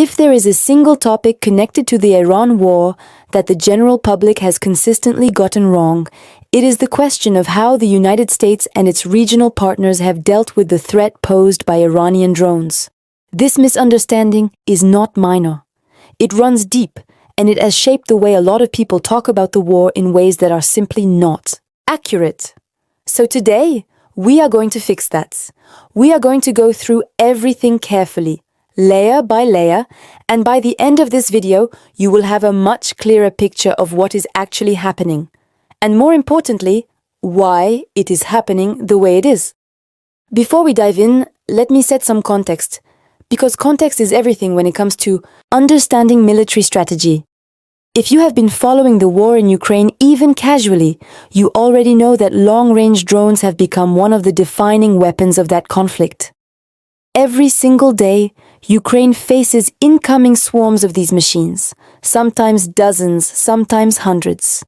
If there is a single topic connected to the Iran war that the general public has consistently gotten wrong, it is the question of how the United States and its regional partners have dealt with the threat posed by Iranian drones. This misunderstanding is not minor. It runs deep, and it has shaped the way a lot of people talk about the war in ways that are simply not accurate. So today, we are going to fix that. We are going to go through everything carefully, layer by layer, and by the end of this video, you will have a much clearer picture of what is actually happening. And more importantly, why it is happening the way it is. Before we dive in, let me set some context, because context is everything when it comes to understanding military strategy. If you have been following the war in Ukraine even casually, you already know that long-range drones have become one of the defining weapons of that conflict. Every single day, Ukraine faces incoming swarms of these machines, sometimes dozens, sometimes hundreds.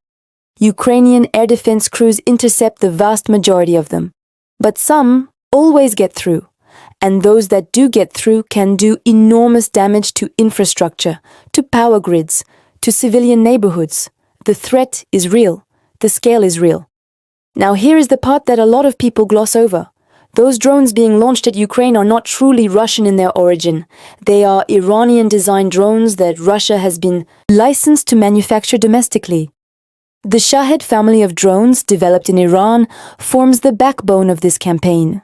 Ukrainian air defense crews intercept the vast majority of them, but some always get through, and those that do get through can do enormous damage to infrastructure, to power grids, to civilian neighborhoods. The threat is real. The scale is real. Now here is the part that a lot of people gloss over. Those drones being launched at Ukraine are not truly Russian in their origin. They are Iranian-designed drones that Russia has been licensed to manufacture domestically. The Shahed family of drones developed in Iran forms the backbone of this campaign.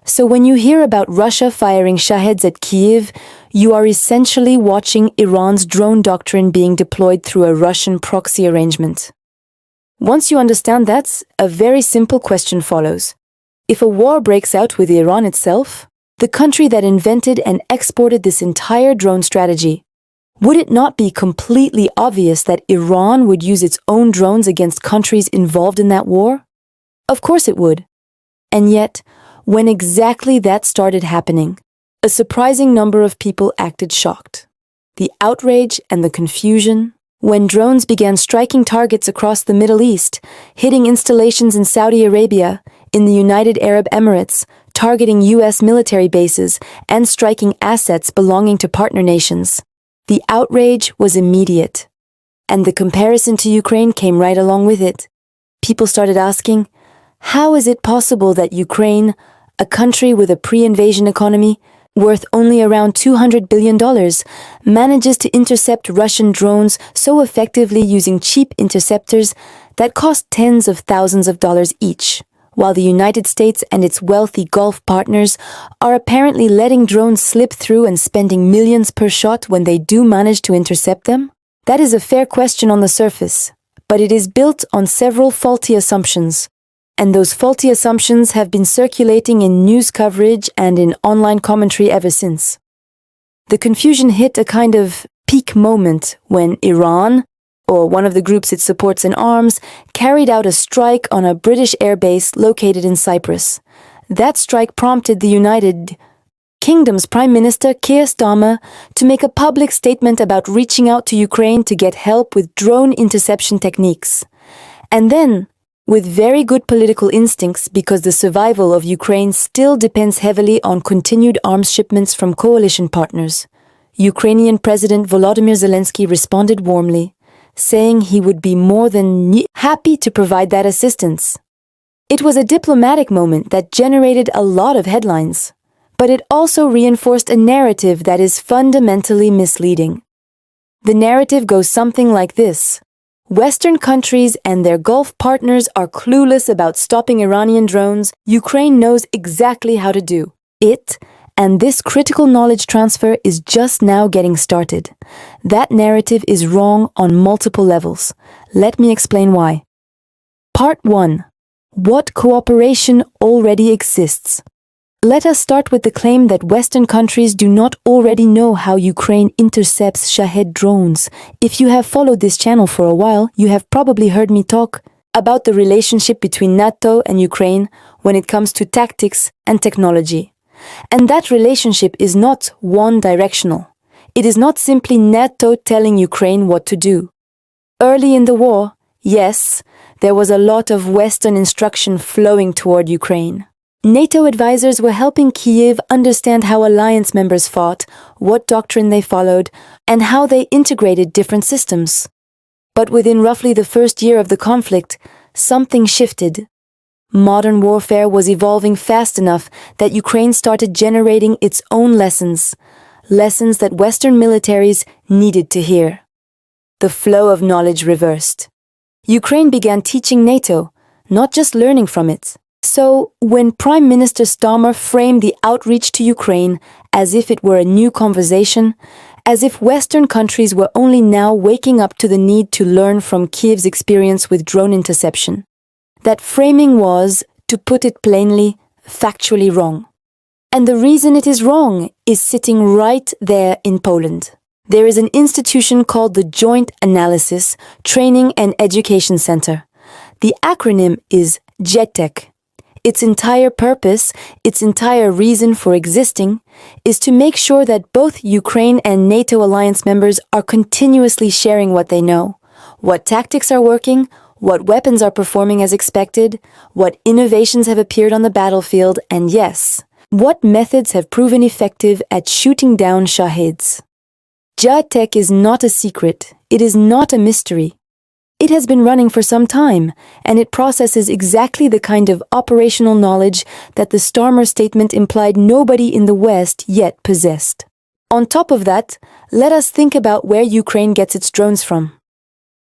So when you hear about Russia firing Shaheds at Kyiv, you are essentially watching Iran's drone doctrine being deployed through a Russian proxy arrangement. Once you understand that, a very simple question follows. If a war breaks out with Iran itself, the country that invented and exported this entire drone strategy, would it not be completely obvious that Iran would use its own drones against countries involved in that war? Of course it would. And yet, when exactly that started happening, a surprising number of people acted shocked. The outrage and the confusion, when drones began striking targets across the Middle East, hitting installations in Saudi Arabia, in the United Arab Emirates, targeting U.S. military bases, and striking assets belonging to partner nations. The outrage was immediate, and the comparison to Ukraine came right along with it. People started asking, how is it possible that Ukraine, a country with a pre-invasion economy, worth only around $200 billion, manages to intercept Russian drones so effectively using cheap interceptors that cost tens of thousands of dollars each, while the United States and its wealthy Gulf partners are apparently letting drones slip through and spending millions per shot when they do manage to intercept them? That is a fair question on the surface, but it is built on several faulty assumptions. And those faulty assumptions have been circulating in news coverage and in online commentary ever since. The confusion hit a kind of peak moment when Iran, or one of the groups it supports in arms, carried out a strike on a British airbase located in Cyprus. That strike prompted the United Kingdom's Prime Minister Keir Starmer to make a public statement about reaching out to Ukraine to get help with drone interception techniques. And then, with very good political instincts, because the survival of Ukraine still depends heavily on continued arms shipments from coalition partners, Ukrainian President Volodymyr Zelensky responded warmly, saying he would be more than happy to provide that assistance. It was a diplomatic moment that generated a lot of headlines, but it also reinforced a narrative that is fundamentally misleading. The narrative goes something like this. Western countries and their Gulf partners are clueless about stopping Iranian drones. Ukraine knows exactly how to do it, and this critical knowledge transfer is just now getting started. That narrative is wrong on multiple levels. Let me explain why. Part 1. What cooperation already exists? Let us start with the claim that Western countries do not already know how Ukraine intercepts Shahed drones. If you have followed this channel for a while, you have probably heard me talk about the relationship between NATO and Ukraine when it comes to tactics and technology. And that relationship is not one-directional. It is not simply NATO telling Ukraine what to do. Early in the war, yes, there was a lot of Western instruction flowing toward Ukraine. NATO advisors were helping Kyiv understand how alliance members fought, what doctrine they followed, and how they integrated different systems. But within roughly the first year of the conflict, something shifted. Modern warfare was evolving fast enough that Ukraine started generating its own lessons that Western militaries needed to hear. The flow of knowledge reversed. Ukraine began teaching NATO, not just learning from it. So, when Prime Minister Starmer framed the outreach to Ukraine as if it were a new conversation, as if Western countries were only now waking up to the need to learn from Kyiv's experience with drone interception, that framing was, to put it plainly, factually wrong. And the reason it is wrong is sitting right there in Poland. There is an institution called the Joint Analysis, Training and Education Center. The acronym is JETEC. Its entire purpose, its entire reason for existing, is to make sure that both Ukraine and NATO alliance members are continuously sharing what they know, what tactics are working, what weapons are performing as expected, what innovations have appeared on the battlefield, and yes, what methods have proven effective at shooting down Shahids. JETEC is not a secret, it is not a mystery. It has been running for some time, and it processes exactly the kind of operational knowledge that the Starmer statement implied nobody in the West yet possessed. On top of that, let us think about where Ukraine gets its drones from.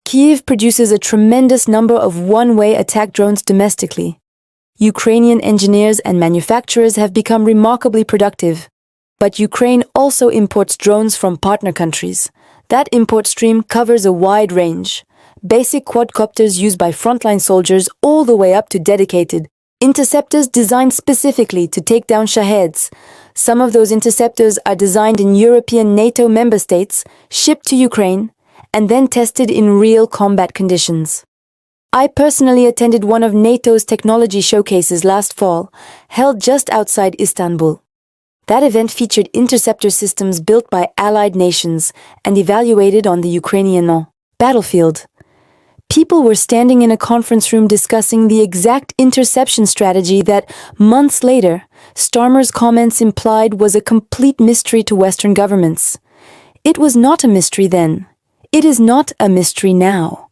Kyiv produces a tremendous number of one-way attack drones domestically. Ukrainian engineers and manufacturers have become remarkably productive. But Ukraine also imports drones from partner countries. That import stream covers a wide range. Basic quadcopters used by frontline soldiers all the way up to dedicated interceptors designed specifically to take down Shahids. Some of those interceptors are designed in European NATO member states, shipped to Ukraine, and then tested in real combat conditions. I personally attended one of NATO's technology showcases last fall, held just outside Istanbul. That event featured interceptor systems built by allied nations and evaluated on the Ukrainian battlefield. People were standing in a conference room discussing the exact interception strategy that, months later, Starmer's comments implied was a complete mystery to Western governments. It was not a mystery then. It is not a mystery now.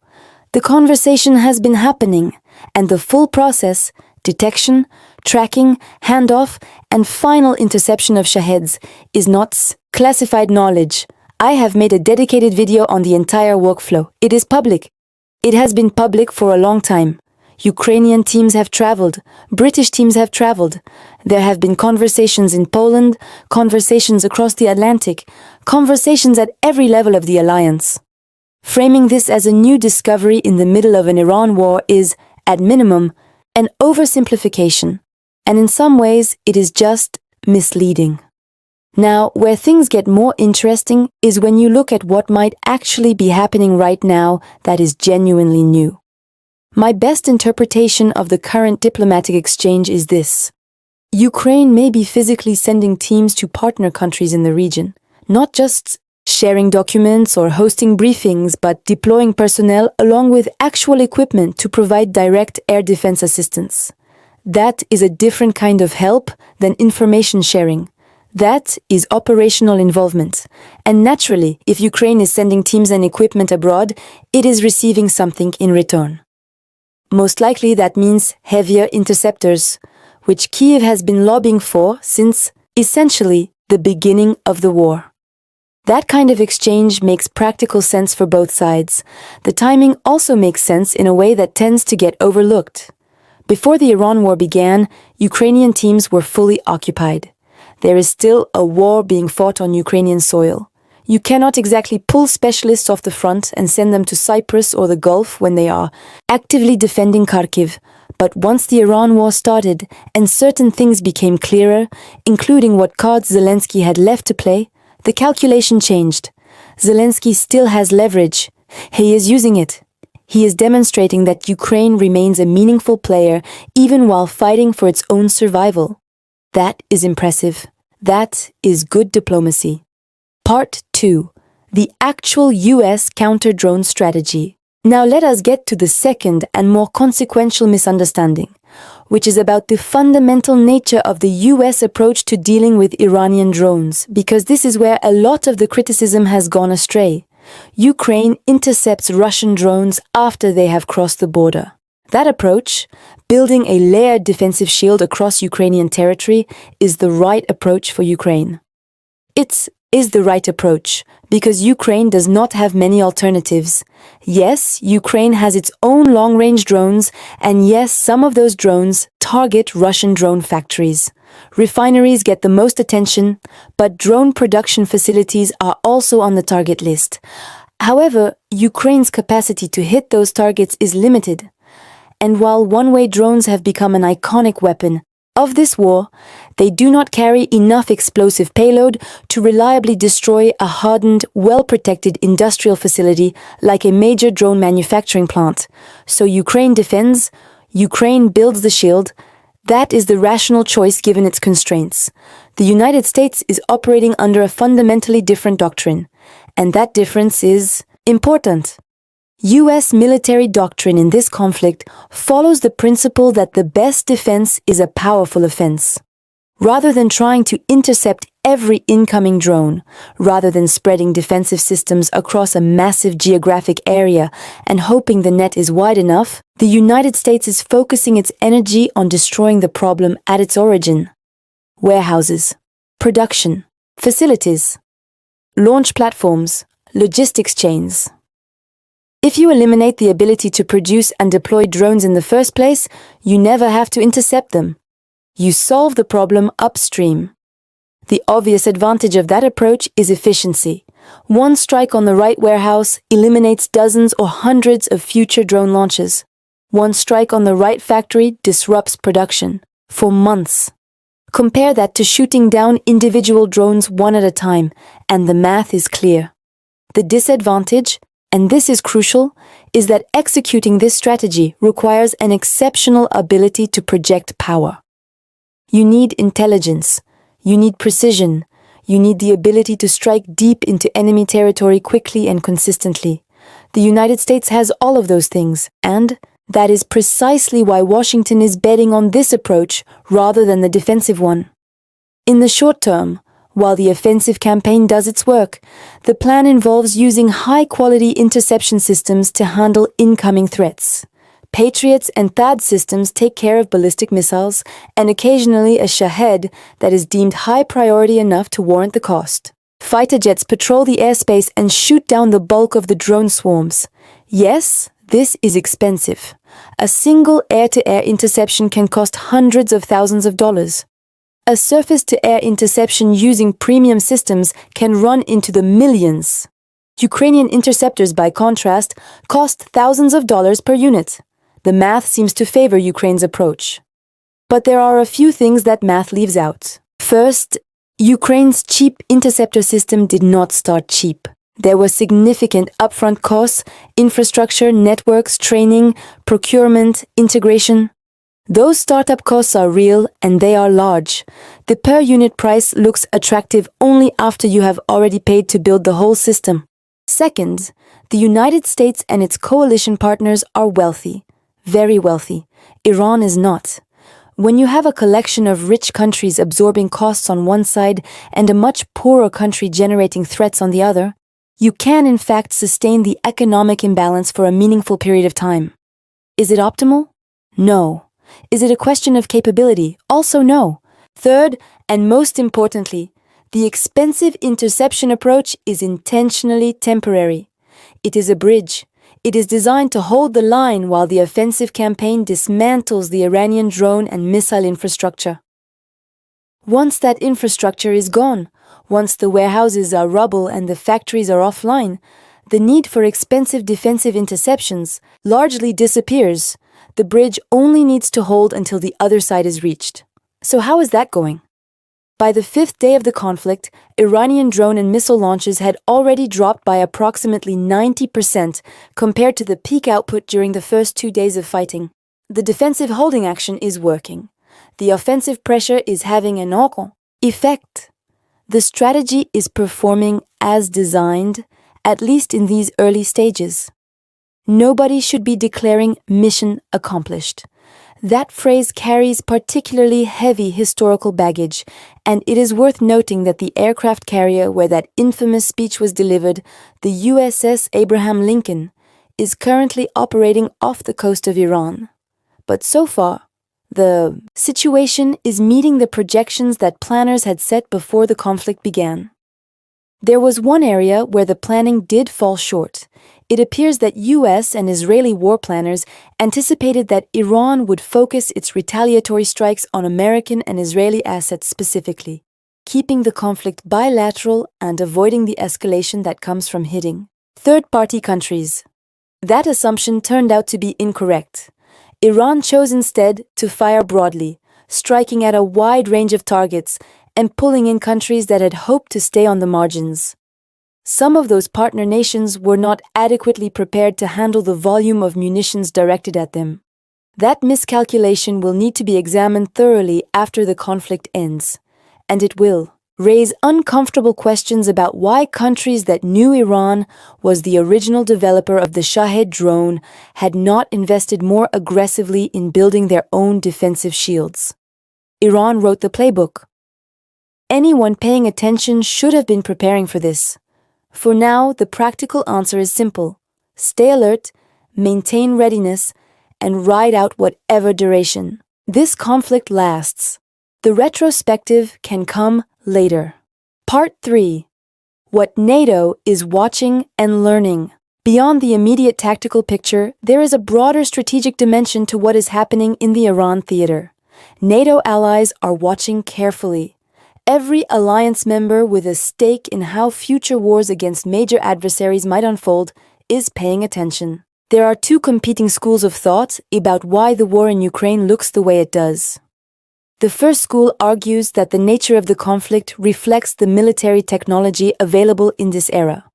The conversation has been happening, and the full process, detection, tracking, handoff, and final interception of Shahids is not classified knowledge. I have made a dedicated video on the entire workflow. It is public. It has been public for a long time. Ukrainian teams have traveled. British teams have traveled. There have been conversations in Poland, conversations across the Atlantic, conversations at every level of the alliance. Framing this as a new discovery in the middle of an Iran war is, at minimum, an oversimplification. And in some ways, it is just misleading. Now, where things get more interesting is when you look at what might actually be happening right now that is genuinely new. My best interpretation of the current diplomatic exchange is this. Ukraine may be physically sending teams to partner countries in the region, not just sharing documents or hosting briefings, but deploying personnel along with actual equipment to provide direct air defense assistance. That is a different kind of help than information sharing. That is operational involvement. And naturally, if Ukraine is sending teams and equipment abroad, it is receiving something in return. Most likely that means heavier interceptors, which Kyiv has been lobbying for since, essentially, the beginning of the war. That kind of exchange makes practical sense for both sides. The timing also makes sense in a way that tends to get overlooked. Before the Iran war began, Ukrainian teams were fully occupied. There is still a war being fought on Ukrainian soil. You cannot exactly pull specialists off the front and send them to Cyprus or the Gulf when they are actively defending Kharkiv. But once the Iran war started and certain things became clearer, including what cards Zelensky had left to play, the calculation changed. Zelensky still has leverage. He is using it. He is demonstrating that Ukraine remains a meaningful player even while fighting for its own survival. That is impressive. That is good diplomacy. Part 2. The actual U.S. counter-drone strategy. Now let us get to the second and more consequential misunderstanding. which is about the fundamental nature of the US approach to dealing with Iranian drones, because this is where a lot of the criticism has gone astray. Ukraine intercepts Russian drones after they have crossed the border. That approach, building a layered defensive shield across Ukrainian territory, is the right approach for Ukraine. It is the right approach because Ukraine does not have many alternatives. Yes, Ukraine has its own long-range drones, and yes, some of those drones target Russian drone factories. Refineries get the most attention, but drone production facilities are also on the target list. However, Ukraine's capacity to hit those targets is limited. And while one-way drones have become an iconic weapon of this war, they do not carry enough explosive payload to reliably destroy a hardened, well-protected industrial facility like a major drone manufacturing plant. So Ukraine defends, Ukraine builds the shield. That is the rational choice given its constraints. The United States is operating under a fundamentally different doctrine, and that difference is important. U.S. military doctrine in this conflict follows the principle that the best defense is a powerful offense. Rather than trying to intercept every incoming drone, rather than spreading defensive systems across a massive geographic area and hoping the net is wide enough, the United States is focusing its energy on destroying the problem at its origin. Warehouses, production, facilities, launch platforms, logistics chains. If you eliminate the ability to produce and deploy drones in the first place, you never have to intercept them. You solve the problem upstream. The obvious advantage of that approach is efficiency. One strike on the right warehouse eliminates dozens or hundreds of future drone launches. One strike on the right factory disrupts production for months. Compare that to shooting down individual drones one at a time, and the math is clear. The disadvantage, and this is crucial, is that executing this strategy requires an exceptional ability to project power. You need intelligence, you need precision, you need the ability to strike deep into enemy territory quickly and consistently. The United States has all of those things, and that is precisely why Washington is betting on this approach rather than the defensive one. In the short term, while the offensive campaign does its work, the plan involves using high-quality interception systems to handle incoming threats. Patriots and THAAD systems take care of ballistic missiles, and occasionally a Shahed that is deemed high priority enough to warrant the cost. Fighter jets patrol the airspace and shoot down the bulk of the drone swarms. Yes, this is expensive. A single air-to-air interception can cost hundreds of thousands of dollars. A surface-to-air interception using premium systems can run into the millions. Ukrainian interceptors, by contrast, cost thousands of dollars per unit. The math seems to favor Ukraine's approach. But there are a few things that math leaves out. First, Ukraine's cheap interceptor system did not start cheap. There were significant upfront costs, infrastructure, networks, training, procurement, integration. Those startup costs are real and they are large. The per-unit price looks attractive only after you have already paid to build the whole system. Second, the United States and its coalition partners are wealthy, very wealthy. Iran is not. When you have a collection of rich countries absorbing costs on one side and a much poorer country generating threats on the other, you can in fact sustain the economic imbalance for a meaningful period of time. Is it optimal? No. Is it a question of capability? Also no. Third, and most importantly, the expensive interception approach is intentionally temporary. It is a bridge. It is designed to hold the line while the offensive campaign dismantles the Iranian drone and missile infrastructure. Once that infrastructure is gone, once the warehouses are rubble and the factories are offline, the need for expensive defensive interceptions largely disappears. The bridge only needs to hold until the other side is reached. So how is that going? By the fifth day of the conflict, Iranian drone and missile launches had already dropped by approximately 90% compared to the peak output during the first 2 days of fighting. The defensive holding action is working. The offensive pressure is having an effect. The strategy is performing as designed, at least in these early stages. Nobody should be declaring mission accomplished. That phrase carries particularly heavy historical baggage, and it is worth noting that the aircraft carrier where that infamous speech was delivered, the USS Abraham Lincoln, is currently operating off the coast of Iran. But so far, the situation is meeting the projections that planners had set before the conflict began. There was one area where the planning did fall short. It appears that US and Israeli war planners anticipated that Iran would focus its retaliatory strikes on American and Israeli assets specifically, keeping the conflict bilateral and avoiding the escalation that comes from hitting third-party countries. That assumption turned out to be incorrect. Iran chose instead to fire broadly, striking at a wide range of targets and pulling in countries that had hoped to stay on the margins. Some of those partner nations were not adequately prepared to handle the volume of munitions directed at them. That miscalculation will need to be examined thoroughly after the conflict ends, and it will raise uncomfortable questions about why countries that knew Iran was the original developer of the Shahed drone had not invested more aggressively in building their own defensive shields. Iran wrote the playbook. Anyone paying attention should have been preparing for this. For now, the practical answer is simple. Stay alert, maintain readiness, and ride out whatever duration this conflict lasts. The retrospective can come later. Part 3. What NATO is watching and learning. Beyond the immediate tactical picture, there is a broader strategic dimension to what is happening in the Iran theater. NATO allies are watching carefully. Every alliance member with a stake in how future wars against major adversaries might unfold is paying attention. There are two competing schools of thought about why the war in Ukraine looks the way it does. The first school argues that the nature of the conflict reflects the military technology available in this era.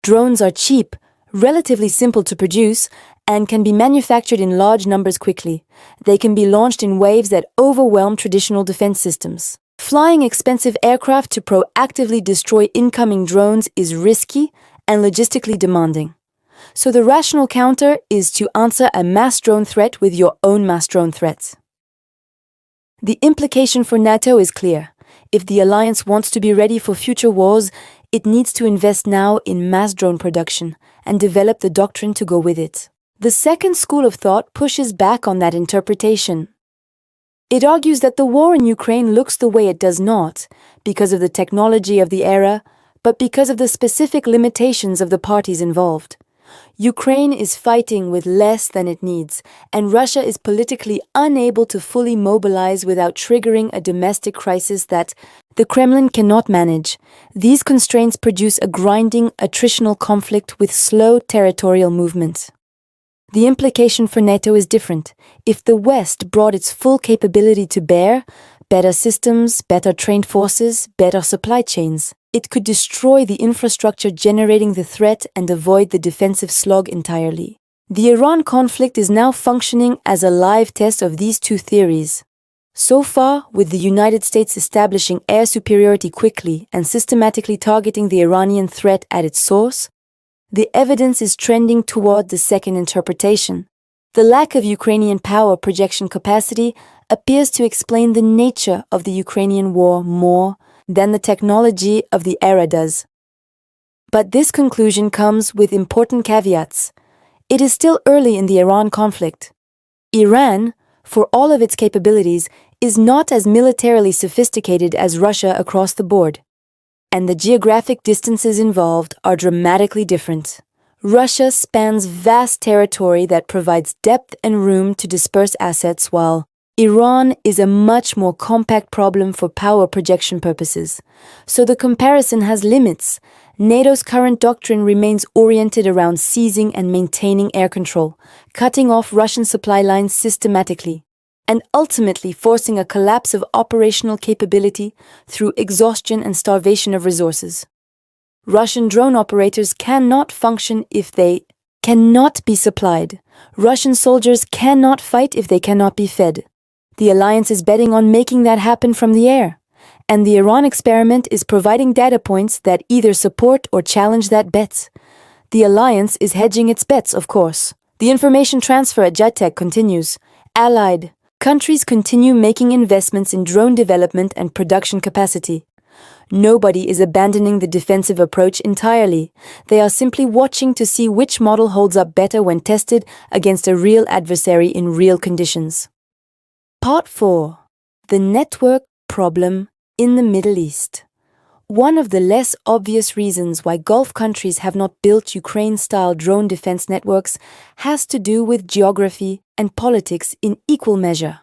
Drones are cheap, relatively simple to produce, and can be manufactured in large numbers quickly. They can be launched in waves that overwhelm traditional defense systems. Flying expensive aircraft to proactively destroy incoming drones is risky and logistically demanding. So the rational counter is to answer a mass drone threat with your own mass drone threat. The implication for NATO is clear. If the alliance wants to be ready for future wars, it needs to invest now in mass drone production and develop the doctrine to go with it. The second school of thought pushes back on that interpretation. It argues that the war in Ukraine looks the way it does not because of the technology of the era, but because of the specific limitations of the parties involved. Ukraine is fighting with less than it needs, and Russia is politically unable to fully mobilize without triggering a domestic crisis that the Kremlin cannot manage. These constraints produce a grinding, attritional conflict with slow territorial movement. The implication for NATO is different. If the West brought its full capability to bear, better systems, better trained forces, better supply chains, it could destroy the infrastructure generating the threat and avoid the defensive slog entirely. The Iran conflict is now functioning as a live test of these two theories. So far, with the United States establishing air superiority quickly and systematically targeting the Iranian threat at its source, the evidence is trending toward the second interpretation. The lack of Ukrainian power projection capacity appears to explain the nature of the Ukrainian war more than the technology of the era does. But this conclusion comes with important caveats. It is still early in the Iran conflict. Iran, for all of its capabilities, is not as militarily sophisticated as Russia across the board. And the geographic distances involved are dramatically different. Russia spans vast territory that provides depth and room to disperse assets, while Iran is a much more compact problem for power projection purposes. So the comparison has limits. NATO's current doctrine remains oriented around seizing and maintaining air control, cutting off Russian supply lines systematically, and ultimately forcing a collapse of operational capability through exhaustion and starvation of resources. Russian drone operators cannot function if they cannot be supplied. Russian soldiers cannot fight if they cannot be fed. The alliance is betting on making that happen from the air, and the Iran experiment is providing data points that either support or challenge that bet. The alliance is hedging its bets, of course. The information transfer at JetTech continues. Allied Countries continue making investments in drone development and production capacity. Nobody is abandoning the defensive approach entirely. They are simply watching to see which model holds up better when tested against a real adversary in real conditions. Part 4. The network problem in the Middle East. One of the less obvious reasons why Gulf countries have not built Ukraine-style drone defense networks has to do with geography and politics in equal measure.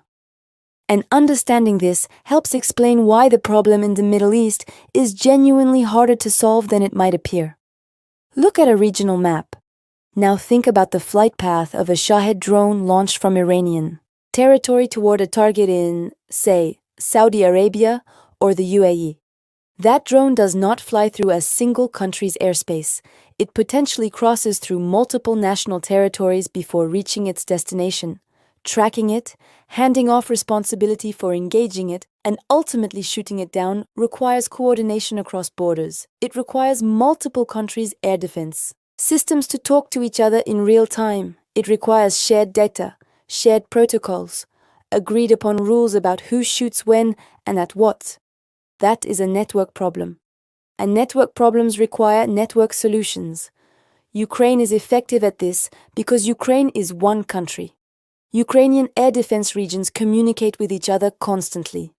And understanding this helps explain why the problem in the Middle East is genuinely harder to solve than it might appear. Look at a regional map. Now think about the flight path of a Shahed drone launched from Iranian territory toward a target in, say, Saudi Arabia or the UAE. That drone does not fly through a single country's airspace. It potentially crosses through multiple national territories before reaching its destination. Tracking it, handing off responsibility for engaging it, and ultimately shooting it down requires coordination across borders. It requires multiple countries' air defense systems to talk to each other in real time. It requires shared data, shared protocols, agreed upon rules about who shoots when and at what. That is a network problem. And network problems require network solutions. Ukraine is effective at this because Ukraine is one country. Ukrainian air defense regions communicate with each other constantly.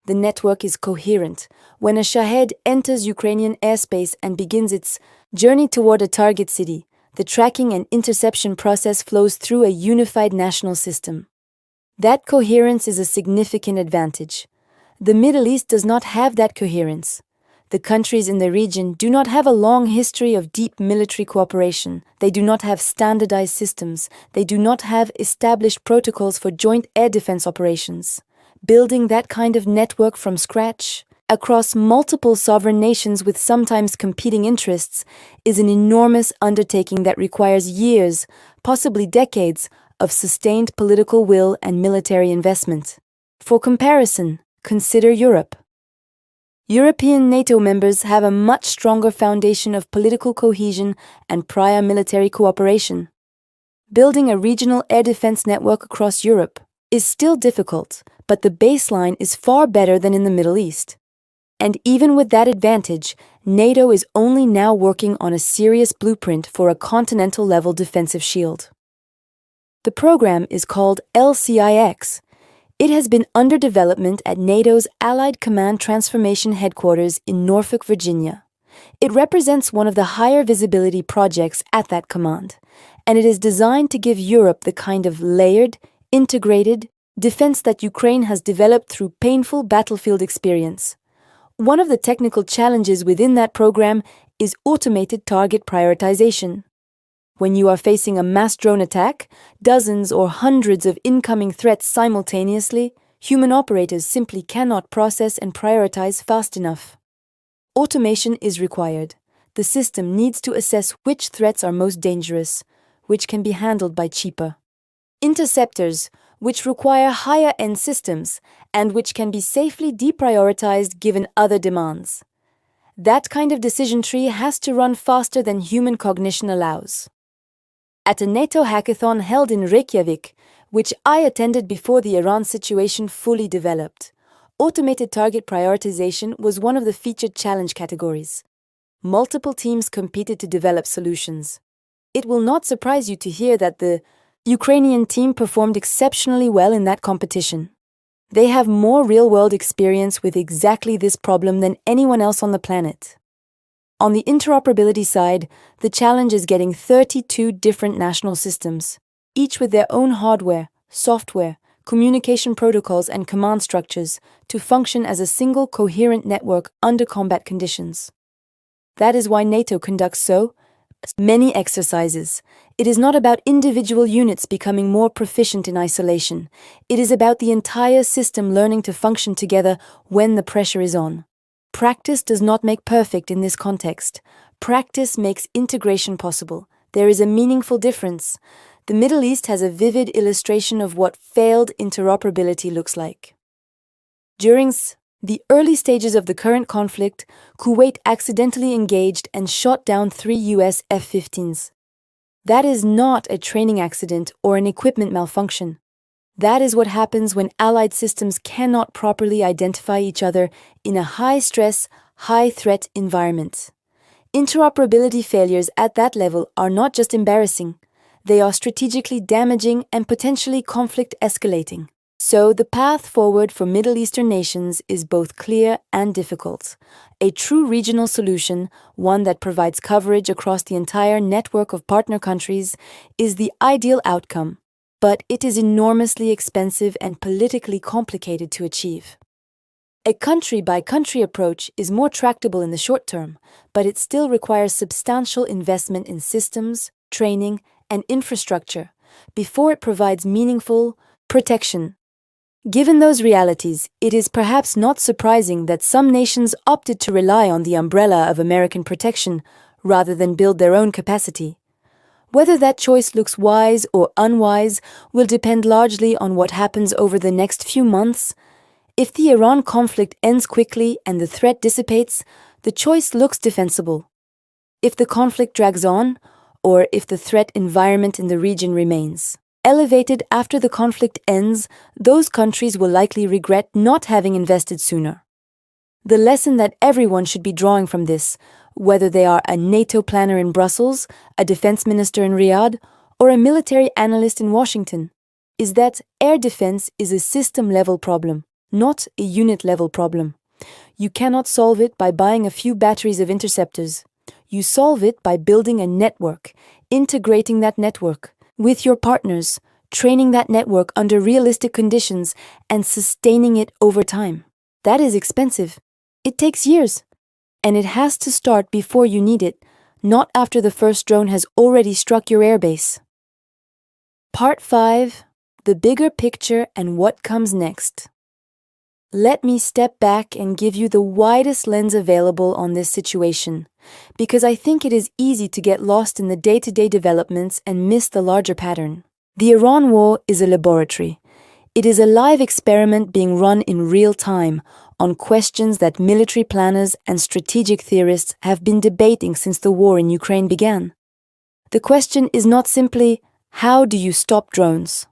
The network is coherent. When a Shahed enters Ukrainian airspace and begins its journey toward a target city, the tracking and interception process flows through a unified national system. That coherence is a significant advantage. The Middle East does not have that coherence. The countries in the region do not have a long history of deep military cooperation. They do not have standardized systems. They do not have established protocols for joint air defense operations. Building that kind of network from scratch, across multiple sovereign nations with sometimes competing interests, is an enormous undertaking that requires years, possibly decades, of sustained political will and military investment. For comparison, consider Europe. European NATO members have a much stronger foundation of political cohesion and prior military cooperation. Building a regional air defense network across Europe is still difficult, but the baseline is far better than in the Middle East. And even with that advantage, NATO is only now working on a serious blueprint for a continental-level defensive shield. The program is called LCIX. It has been under development at NATO's Allied Command Transformation Headquarters in Norfolk, Virginia. It represents one of the higher visibility projects at that command, and it is designed to give Europe the kind of layered, integrated defense that Ukraine has developed through painful battlefield experience. One of the technical challenges within that program is automated target prioritization. When you are facing a mass drone attack, dozens or hundreds of incoming threats simultaneously, human operators simply cannot process and prioritize fast enough. Automation is required. The system needs to assess which threats are most dangerous, which can be handled by cheaper interceptors, which require higher-end systems, and which can be safely deprioritized given other demands. That kind of decision tree has to run faster than human cognition allows. At a NATO hackathon held in Reykjavik, which I attended before the Iran situation fully developed, automated target prioritization was one of the featured challenge categories. Multiple teams competed to develop solutions. It will not surprise you to hear that the Ukrainian team performed exceptionally well in that competition. They have more real-world experience with exactly this problem than anyone else on the planet. On the interoperability side, the challenge is getting 32 different national systems, each with their own hardware, software, communication protocols, and command structures to function as a single coherent network under combat conditions. That is why NATO conducts so many exercises. It is not about individual units becoming more proficient in isolation. It is about the entire system learning to function together when the pressure is on. Practice does not make perfect in this context. Practice makes integration possible. There is a meaningful difference. The Middle East has a vivid illustration of what failed interoperability looks like. During the early stages of the current conflict, Kuwait accidentally engaged and shot down 3 U.S. F-15s. That is not a training accident or an equipment malfunction. That is what happens when allied systems cannot properly identify each other in a high-stress, high-threat environment. Interoperability failures at that level are not just embarrassing, they are strategically damaging and potentially conflict-escalating. So, the path forward for Middle Eastern nations is both clear and difficult. A true regional solution, one that provides coverage across the entire network of partner countries, is the ideal outcome, but it is enormously expensive and politically complicated to achieve. A country-by-country approach is more tractable in the short term, but it still requires substantial investment in systems, training, and infrastructure before it provides meaningful protection. Given those realities, it is perhaps not surprising that some nations opted to rely on the umbrella of American protection rather than build their own capacity. Whether that choice looks wise or unwise will depend largely on what happens over the next few months. If the Iran conflict ends quickly and the threat dissipates, the choice looks defensible. If the conflict drags on, or if the threat environment in the region remains elevated after the conflict ends, those countries will likely regret not having invested sooner. The lesson that everyone should be drawing from this, whether they are a NATO planner in Brussels, a defense minister in Riyadh, or a military analyst in Washington, is that air defense is a system-level problem, not a unit-level problem. You cannot solve it by buying a few batteries of interceptors. You solve it by building a network, integrating that network with your partners, training that network under realistic conditions, and sustaining it over time. That is expensive. It takes years. And it has to start before you need it, not after the first drone has already struck your airbase. Part 5. The bigger picture and what comes next. Let me step back and give you the widest lens available on this situation, because I think it is easy to get lost in the day-to-day developments and miss the larger pattern. The Iran war is a laboratory. It is a live experiment being run in real time on questions that military planners and strategic theorists have been debating since the war in Ukraine began. The question is not simply, how do you stop drones?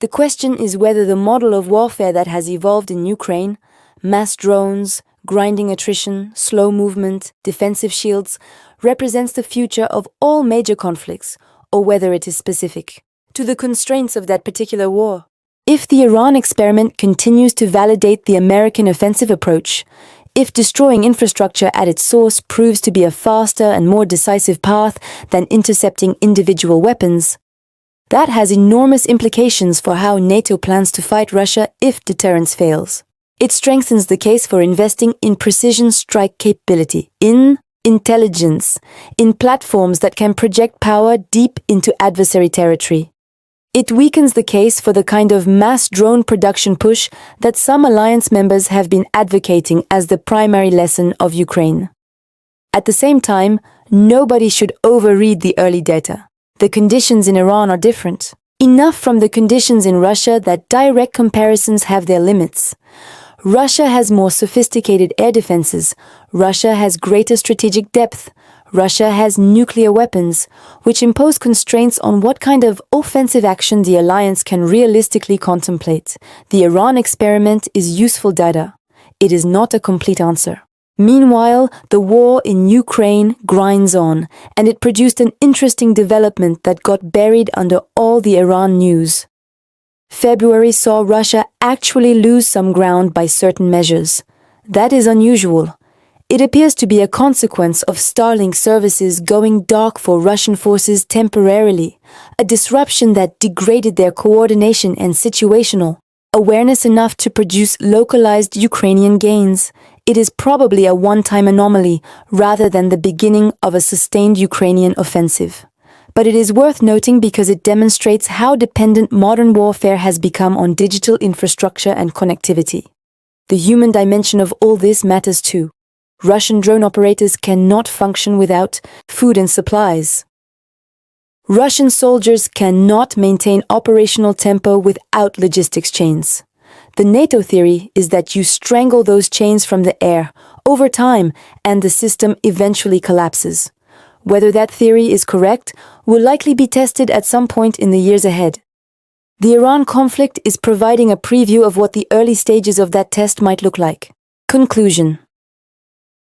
The question is whether the model of warfare that has evolved in Ukraine, mass drones, grinding attrition, slow movement, defensive shields, represents the future of all major conflicts, or whether it is specific to the constraints of that particular war. If the Iran experiment continues to validate the American offensive approach, if destroying infrastructure at its source proves to be a faster and more decisive path than intercepting individual weapons, that has enormous implications for how NATO plans to fight Russia if deterrence fails. It strengthens the case for investing in precision strike capability, in intelligence, in platforms that can project power deep into adversary territory. It weakens the case for the kind of mass drone production push that some alliance members have been advocating as the primary lesson of Ukraine. At the same time, nobody should overread the early data. The conditions in Iran are different. Enough from the conditions in Russia that direct comparisons have their limits. Russia has more sophisticated air defenses. Russia has greater strategic depth. Russia has nuclear weapons, which impose constraints on what kind of offensive action the alliance can realistically contemplate. The Iran experiment is useful data. It is not a complete answer. Meanwhile, the war in Ukraine grinds on, and it produced an interesting development that got buried under all the Iran news. February saw Russia actually lose some ground by certain measures. That is unusual. It appears to be a consequence of Starlink services going dark for Russian forces temporarily, a disruption that degraded their coordination and situational awareness enough to produce localized Ukrainian gains. It is probably a one-time anomaly rather than the beginning of a sustained Ukrainian offensive. But it is worth noting because it demonstrates how dependent modern warfare has become on digital infrastructure and connectivity. The human dimension of all this matters too. Russian drone operators cannot function without food and supplies. Russian soldiers cannot maintain operational tempo without logistics chains. The NATO theory is that you strangle those chains from the air over time and the system eventually collapses. Whether that theory is correct will likely be tested at some point in the years ahead. The Iran conflict is providing a preview of what the early stages of that test might look like. Conclusion.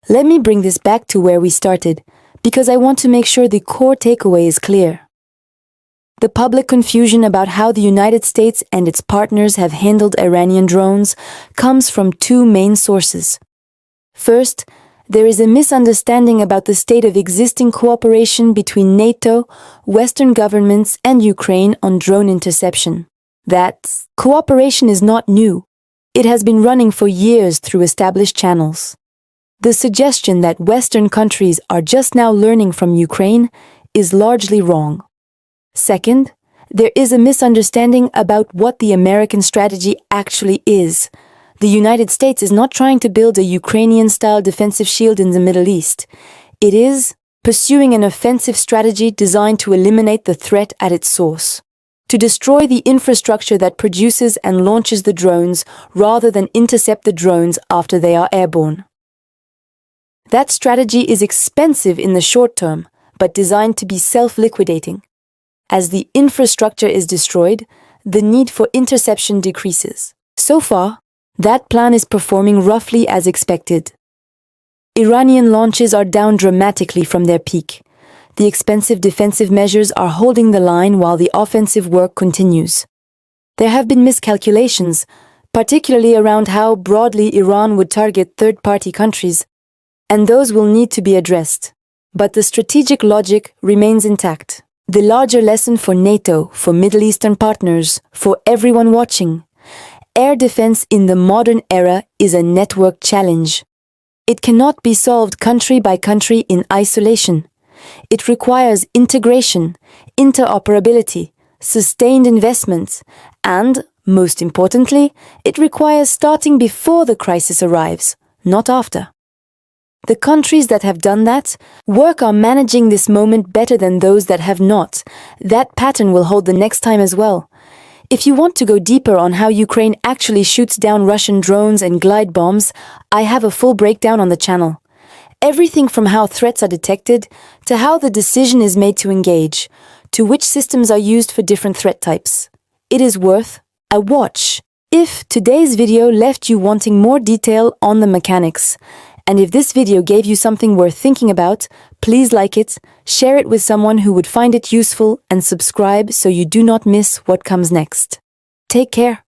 Let me bring this back to where we started, because I want to make sure the core takeaway is clear. The public confusion about how the United States and its partners have handled Iranian drones comes from two main sources. First, there is a misunderstanding about the state of existing cooperation between NATO, Western governments, and Ukraine on drone interception. That cooperation is not new. It has been running for years through established channels. The suggestion that Western countries are just now learning from Ukraine is largely wrong. Second, there is a misunderstanding about what the American strategy actually is. The United States is not trying to build a Ukrainian-style defensive shield in the Middle East. It is pursuing an offensive strategy designed to eliminate the threat at its source, to destroy the infrastructure that produces and launches the drones rather than intercept the drones after they are airborne. That strategy is expensive in the short term, but designed to be self-liquidating. As the infrastructure is destroyed, the need for interception decreases. So far, that plan is performing roughly as expected. Iranian launches are down dramatically from their peak. The expensive defensive measures are holding the line while the offensive work continues. There have been miscalculations, particularly around how broadly Iran would target third-party countries, and those will need to be addressed. But the strategic logic remains intact. The larger lesson for NATO, for Middle Eastern partners, for everyone watching: air defense in the modern era is a network challenge. It cannot be solved country by country in isolation. It requires integration, interoperability, sustained investments, and, most importantly, it requires starting before the crisis arrives, not after. The countries that have done that work on managing this moment better than those that have not. That pattern will hold the next time as well. If you want to go deeper on how Ukraine actually shoots down Russian drones and glide bombs, I have a full breakdown on the channel. Everything from how threats are detected, to how the decision is made to engage, to which systems are used for different threat types. It is worth a watch. If today's video left you wanting more detail on the mechanics, and if this video gave you something worth thinking about, please like it, share it with someone who would find it useful, and subscribe so you do not miss what comes next. Take care.